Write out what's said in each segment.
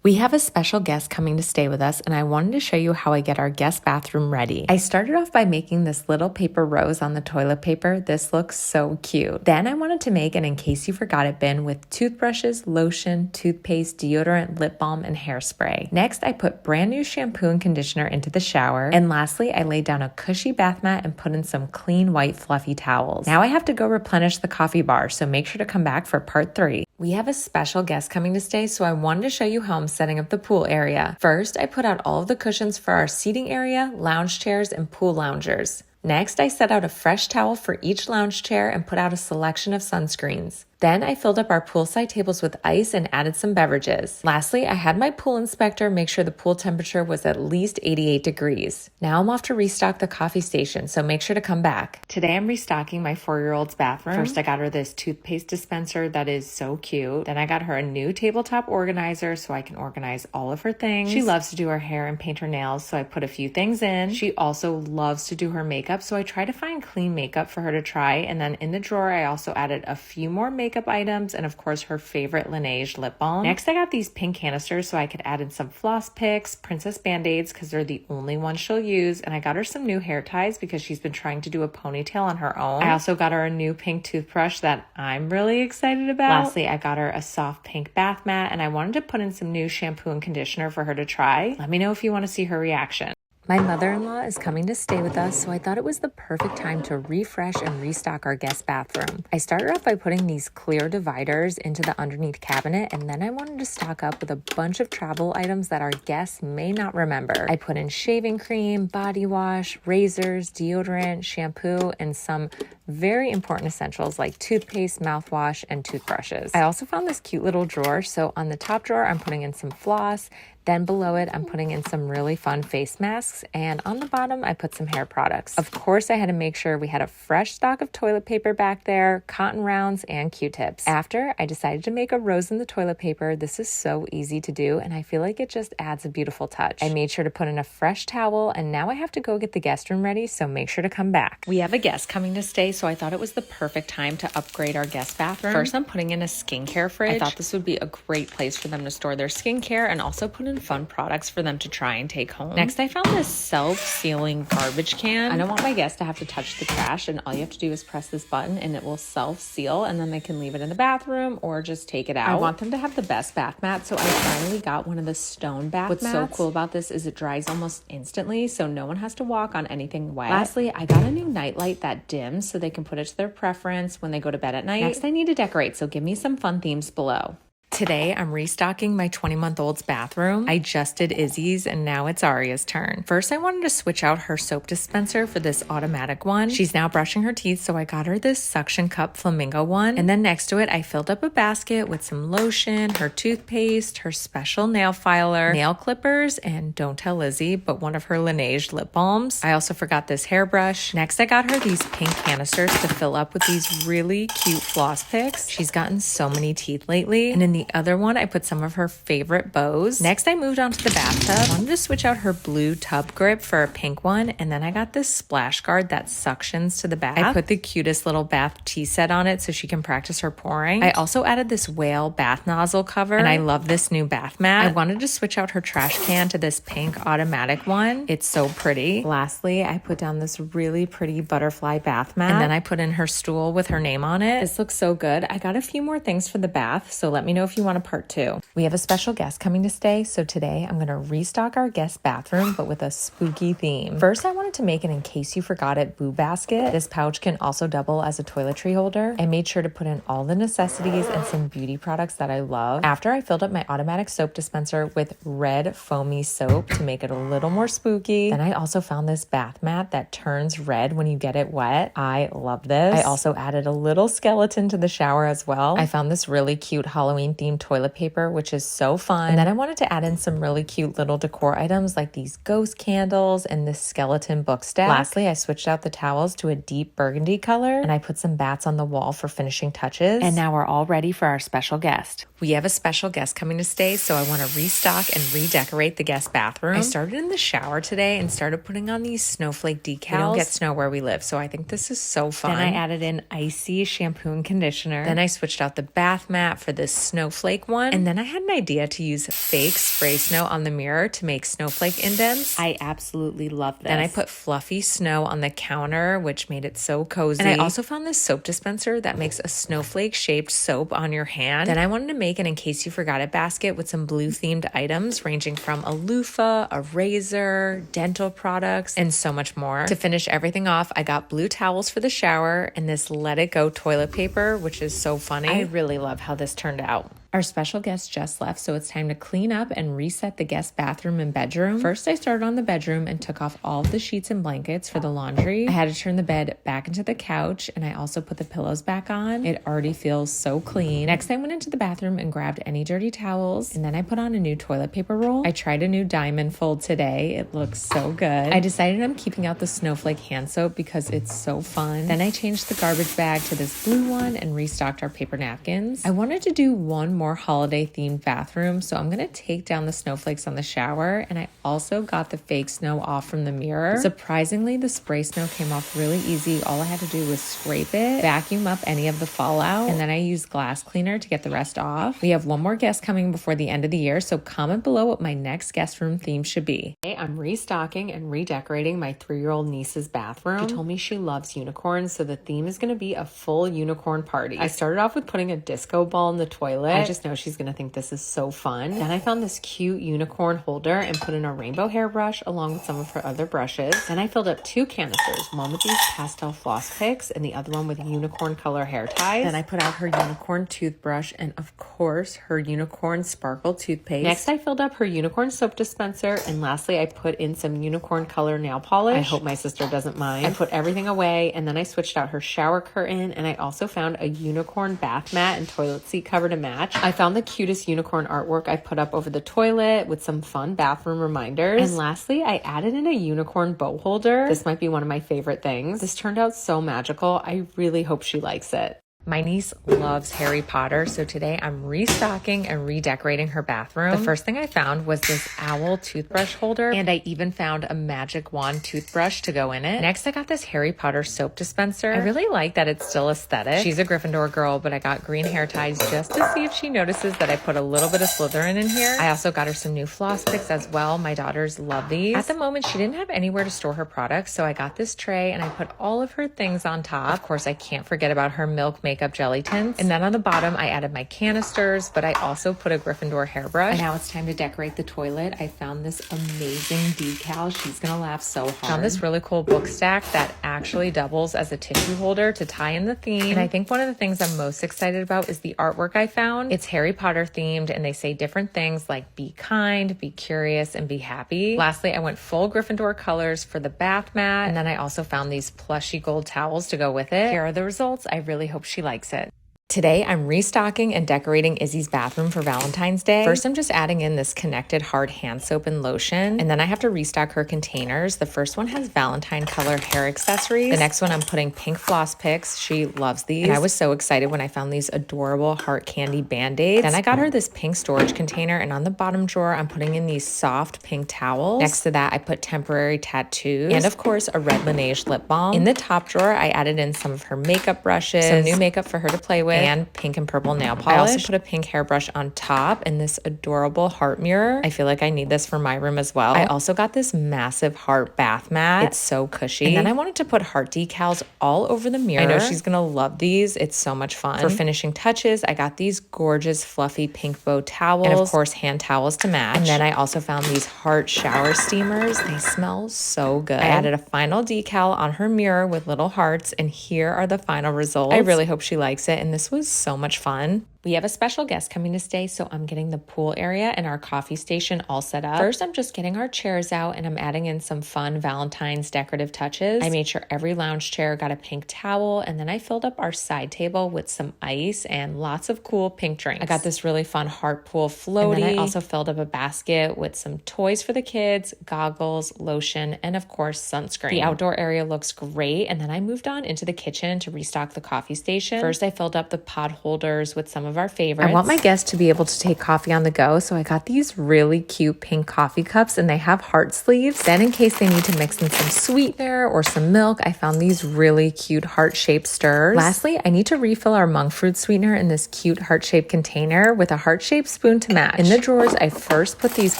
We have a special guest coming to stay with us, and I wanted to show you how I get our guest bathroom ready. I started off by making this little paper rose on the toilet paper. This looks so cute. Then I wanted to make an in case you forgot it bin with toothbrushes, lotion, toothpaste, deodorant, lip balm, and hairspray. Next, I put brand new shampoo and conditioner into the shower. And lastly, I laid down a cushy bath mat and put in some clean white fluffy towels. Now I have to go replenish the coffee bar, so make sure to come back for part 3. We have a special guest coming to stay, so I wanted to show you how I'm setting up the pool area. First, I put out all of the cushions for our seating area, lounge chairs, and pool loungers. Next, I set out a fresh towel for each lounge chair and put out a selection of sunscreens. Then I filled up our poolside tables with ice and added some beverages. Lastly, I had my pool inspector make sure the pool temperature was at least 88 degrees. Now I'm off to restock the coffee station, so make sure to come back. Today I'm restocking my 4-year-old's bathroom. First, I got her this toothpaste dispenser that is so cute. Then I got her a new tabletop organizer so I can organize all of her things. She loves to do her hair and paint her nails, so I put a few things in. She also loves to do her makeup, so I try to find clean makeup for her to try. And then in the drawer, I also added a few more makeup items and of course her favorite Laneige lip balm. Next, I got these pink canisters so I could add in some floss picks, princess band-aids because they're the only ones she'll use, and I got her some new hair ties because she's been trying to do a ponytail on her own. I also got her a new pink toothbrush that I'm really excited about. Lastly, I got her a soft pink bath mat, and I wanted to put in some new shampoo and conditioner for her to try. Let me know if you want to see her reaction. My mother-in-law is coming to stay with us, so I thought it was the perfect time to refresh and restock our guest bathroom. I started off by putting these clear dividers into the underneath cabinet, and then I wanted to stock up with a bunch of travel items that our guests may not remember. I put in shaving cream, body wash, razors, deodorant, shampoo, and some very important essentials like toothpaste, mouthwash, and toothbrushes. I also found this cute little drawer, so on the top drawer, I'm putting in some floss. Then below it, I'm putting in some really fun face masks, and on the bottom, I put some hair products. Of course, I had to make sure we had a fresh stock of toilet paper back there, cotton rounds, and Q-tips. After, I decided to make a rose in the toilet paper. This is so easy to do, and I feel like it just adds a beautiful touch. I made sure to put in a fresh towel, and now I have to go get the guest room ready, so make sure to come back. We have a guest coming to stay, so I thought it was the perfect time to upgrade our guest bathroom. First, I'm putting in a skincare fridge. I thought this would be a great place for them to store their skincare and also put in fun products for them to try and take home. Next, I found this self-sealing garbage can. I don't want my guests to have to touch the trash, and all you have to do is press this button and it will self-seal, and then they can leave it in the bathroom or just take it out. I want them to have the best bath mat, so I finally got one of the stone bath mats. What's so cool about this is it dries almost instantly, so no one has to walk on anything wet. Lastly, I got a new nightlight that dims so they can put it to their preference when they go to bed at night. Next, I need to decorate, so give me some fun themes below. Today, I'm restocking my 20-month-old's bathroom. I just did Izzy's, and now it's Aria's turn. First, I wanted to switch out her soap dispenser for this automatic one. She's now brushing her teeth, so I got her this suction cup flamingo one. And then next to it, I filled up a basket with some lotion, her toothpaste, her special nail filer, nail clippers, and don't tell Izzy, but one of her Laneige lip balms. I also forgot this hairbrush. Next, I got her these pink canisters to fill up with these really cute floss picks. She's gotten so many teeth lately. And in the other one, I put some of her favorite bows. Next, I moved on to the bathtub. I wanted to switch out her blue tub grip for a pink one, and then I got this splash guard that suctions to the bath. I put the cutest little bath tea set on it so she can practice her pouring. I also added this whale bath nozzle cover, and I love this new bath mat. I wanted to switch out her trash can to this pink automatic one. It's so pretty. Lastly, I put down this really pretty butterfly bath mat, and then I put in her stool with her name on it. This looks so good. I got a few more things for the bath, so let me know if you want a part 2. We have a special guest coming to stay, so today I'm going to restock our guest bathroom, but with a spooky theme. First, I wanted to make an in case you forgot it boo basket. This pouch can also double as a toiletry holder. I made sure to put in all the necessities and some beauty products that I love. After, I filled up my automatic soap dispenser with red foamy soap to make it a little more spooky. Then I also found this bath mat that turns red when you get it wet. I love this. I also added a little skeleton to the shower as well. I found this really cute Halloween themed toilet paper, which is so fun. And then I wanted to add in some really cute little decor items like these ghost candles and this skeleton book stack. Lastly, I switched out the towels to a deep burgundy color, and I put some bats on the wall for finishing touches. And now we're all ready for our special guest. We have a special guest coming to stay, so I want to restock and redecorate the guest bathroom. I started in the shower today and started putting on these snowflake decals. We don't get snow where we live, so I think this is so fun. Then I added in icy shampoo and conditioner. Then I switched out the bath mat for this snow snowflake one. And then I had an idea to use fake spray snow on the mirror to make snowflake indents. I absolutely love this. Then I put fluffy snow on the counter, which made it so cozy. And I also found this soap dispenser that makes a snowflake shaped soap on your hand. Then I wanted to make an in case you forgot it basket with some blue themed items ranging from a loofah, a razor, dental products, and so much more. To finish everything off, I got blue towels for the shower and this Let It Go toilet paper, which is so funny. I really love how this turned out. Our special guest just left, so it's time to clean up and reset the guest bathroom and bedroom. First, I started on the bedroom and took off all of the sheets and blankets for the laundry. I had to turn the bed back into the couch, and I also put the pillows back on. It already feels so clean. Next, I went into the bathroom and grabbed any dirty towels, and then I put on a new toilet paper roll. I tried a new diamond fold today. It looks so good. I decided I'm keeping out the snowflake hand soap because it's so fun. Then I changed the garbage bag to this blue one and restocked our paper napkins. I wanted to do one more holiday themed bathroom, so I'm gonna take down the snowflakes on the shower, and I also got the fake snow off from the mirror. Surprisingly, the spray snow came off really easy. All I had to do was scrape it, vacuum up any of the fallout, and then I used glass cleaner to get the rest off. We have one more guest coming before the end of the year, so comment below what my next guest room theme should be. Today, I'm restocking and redecorating my 3-year-old niece's bathroom. She told me she loves unicorns, so the theme is gonna be a full unicorn party. I started off with putting a disco ball in the toilet. I just know she's gonna think this is so fun. Then I found this cute unicorn holder and put in a rainbow hairbrush along with some of her other brushes. Then I filled up 2 canisters, one with these pastel floss picks and the other one with unicorn color hair ties. Then I put out her unicorn toothbrush and of course her unicorn sparkle toothpaste. Next I filled up her unicorn soap dispenser, and lastly I put in some unicorn color nail polish. I hope my sister doesn't mind. I put everything away, and then I switched out her shower curtain, and I also found a unicorn bath mat and toilet seat cover to match. I found the cutest unicorn artwork I put up over the toilet with some fun bathroom reminders. And lastly, I added in a unicorn bow holder. This might be one of my favorite things. This turned out so magical. I really hope she likes it. My niece loves Harry Potter, so today I'm restocking and redecorating her bathroom. The first thing I found was this owl toothbrush holder, and I even found a magic wand toothbrush to go in it. Next, I got this Harry Potter soap dispenser. I really like that it's still aesthetic. She's a Gryffindor girl, but I got green hair ties just to see if she notices that I put a little bit of Slytherin in here. I also got her some new floss picks as well. My daughters love these. At the moment, she didn't have anywhere to store her products, so I got this tray and I put all of her things on top. Of course, I can't forget about her milk makeup jelly tints. And then on the bottom, I added my canisters, but I also put a Gryffindor hairbrush. And now it's time to decorate the toilet. I found this amazing decal. She's gonna laugh so hard. Found this really cool book stack that actually doubles as a tissue holder to tie in the theme. And I think one of the things I'm most excited about is the artwork I found. It's Harry Potter themed, and they say different things like be kind, be curious, and be happy. Lastly, I went full Gryffindor colors for the bath mat. And then I also found these plushy gold towels to go with it. Here are the results. I really hope she likes it. Today, I'm restocking and decorating Izzy's bathroom for Valentine's Day. First, I'm just adding in this connected hard hand soap and lotion, and then I have to restock her containers. The first one has Valentine color hair accessories. The next one, I'm putting pink floss picks. She loves these. And I was so excited when I found these adorable heart candy Band-Aids. Then I got her this pink storage container, and on the bottom drawer, I'm putting in these soft pink towels. Next to that, I put temporary tattoos, and of course, a red Laneige lip balm. In the top drawer, I added in some of her makeup brushes, some new makeup for her to play with, and pink and purple nail polish. I also put a pink hairbrush on top and this adorable heart mirror. I feel like I need this for my room as well. I also got this massive heart bath mat. It's so cushy. And then I wanted to put heart decals all over the mirror. I know she's gonna love these. It's so much fun. For finishing touches, I got these gorgeous fluffy pink bow towels and of course hand towels to match. And then I also found these heart shower steamers. They smell so good. I added a final decal on her mirror with little hearts, and here are the final results. I really hope she likes it, and this was so much fun. We have a special guest coming to stay, so I'm getting the pool area and our coffee station all set up. First, I'm just getting our chairs out and I'm adding in some fun Valentine's decorative touches. I made sure every lounge chair got a pink towel, and then I filled up our side table with some ice and lots of cool pink drinks. I got this really fun heart pool floaty. And then I also filled up a basket with some toys for the kids, goggles, lotion, and of course, sunscreen. The outdoor area looks great, and then I moved on into the kitchen to restock the coffee station. First, I filled up the pot holders with some of our favorites. I want my guests to be able to take coffee on the go, so I got these really cute pink coffee cups, and they have heart sleeves. Then in case they need to mix in some sweetener or some milk, I found these really cute heart-shaped stirrers. Lastly, I need to refill our monk fruit sweetener in this cute heart-shaped container with a heart-shaped spoon to match. In the drawers, I first put these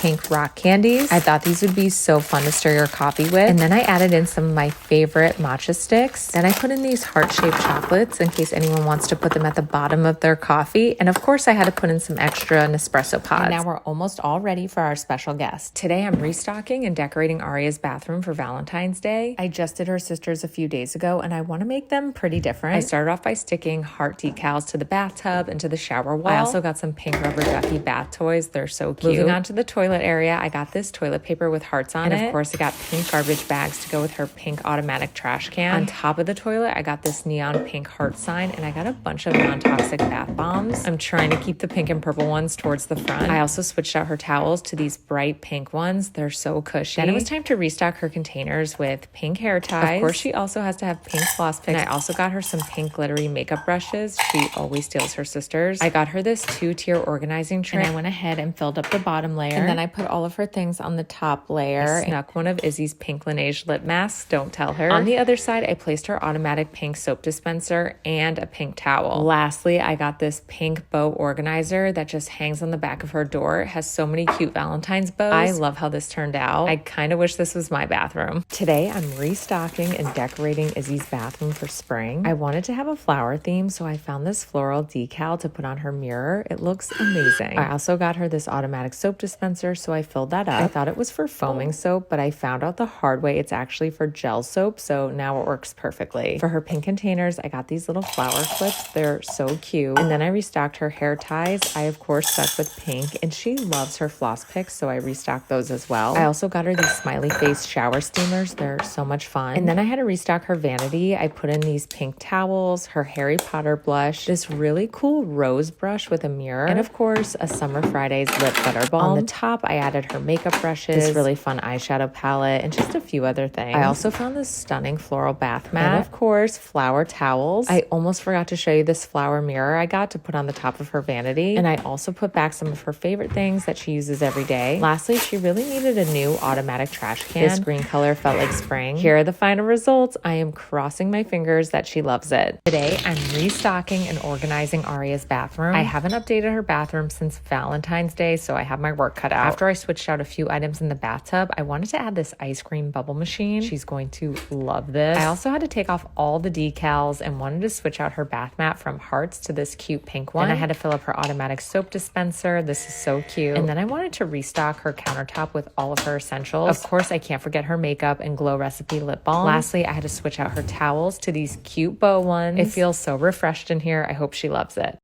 pink rock candies. I thought these would be so fun to stir your coffee with. And then I added in some of my favorite matcha sticks. Then I put in these heart-shaped chocolates in case anyone wants to put them at the bottom of their coffee. And of course, I had to put in some extra Nespresso pods. And now we're almost all ready for our special guest. Today, I'm restocking and decorating Aria's bathroom for Valentine's Day. I just did her sister's a few days ago, and I want to make them pretty different. I started off by sticking heart decals to the bathtub and to the shower wall. I also got some pink rubber ducky bath toys. They're so cute. Moving on to the toilet area, I got this toilet paper with hearts on it. And of course, I got pink garbage bags to go with her pink automatic trash can. On top of the toilet, I got this neon pink heart sign, and I got a bunch of non-toxic bath bombs. I'm trying to keep the pink and purple ones towards the front. I also switched out her towels to these bright pink ones. They're so cushy. Then it was time to restock her containers with pink hair ties. Of course, she also has to have pink floss picks. And I also got her some pink glittery makeup brushes. She always steals her sister's. I got her this 2-tier organizing tray, and I went ahead and filled up the bottom layer. And then I put all of her things on the top layer. I snuck one of Izzy's pink Laneige lip masks. Don't tell her. On the other side, I placed her automatic pink soap dispenser and a pink towel. Lastly, I got this pink bow organizer that just hangs on the back of her door. It has so many cute Valentine's bows. I love how this turned out. I kind of wish this was my bathroom. Today, I'm restocking and decorating Izzy's bathroom for spring. I wanted to have a flower theme, so I found this floral decal to put on her mirror. It looks amazing. I also got her this automatic soap dispenser, so I filled that up. I thought it was for foaming soap, but I found out the hard way it's actually for gel soap, so now it works perfectly. For her pink containers, I got these little flower clips. They're so cute. And then I restocked her hair ties. I, of course, stuck with pink, and she loves her floss picks, so I restocked those as well. I also got her these smiley face shower steamers. They're so much fun. And then I had to restock her vanity. I put in these pink towels, her Harry Potter blush, this really cool rose brush with a mirror, and of course, a Summer Fridays lip butter balm. On the top, I added her makeup brushes, this really fun eyeshadow palette, and just a few other things. I also found this stunning floral bath mat, and of course, flower towels. I almost forgot to show you this flower mirror I got to put on the top of her vanity, and I also put back some of her favorite things that she uses every day. Lastly, she really needed a new automatic trash can. This green color felt like spring. Here are the final results. I am crossing my fingers that she loves it. Today, I'm restocking and organizing Aria's bathroom. I haven't updated her bathroom since Valentine's Day, so I have my work cut out. After I switched out a few items in the bathtub, I wanted to add this ice cream bubble machine. She's going to love this. I also had to take off all the decals and wanted to switch out her bath mat from hearts to this cute pink one. Then I had to fill up her automatic soap dispenser. This is so cute. And then I wanted to restock her countertop with all of her essentials. Of course, I can't forget her makeup and Glow Recipe lip balm. Lastly, I had to switch out her towels to these cute bow ones. It feels so refreshed in here. I hope she loves it.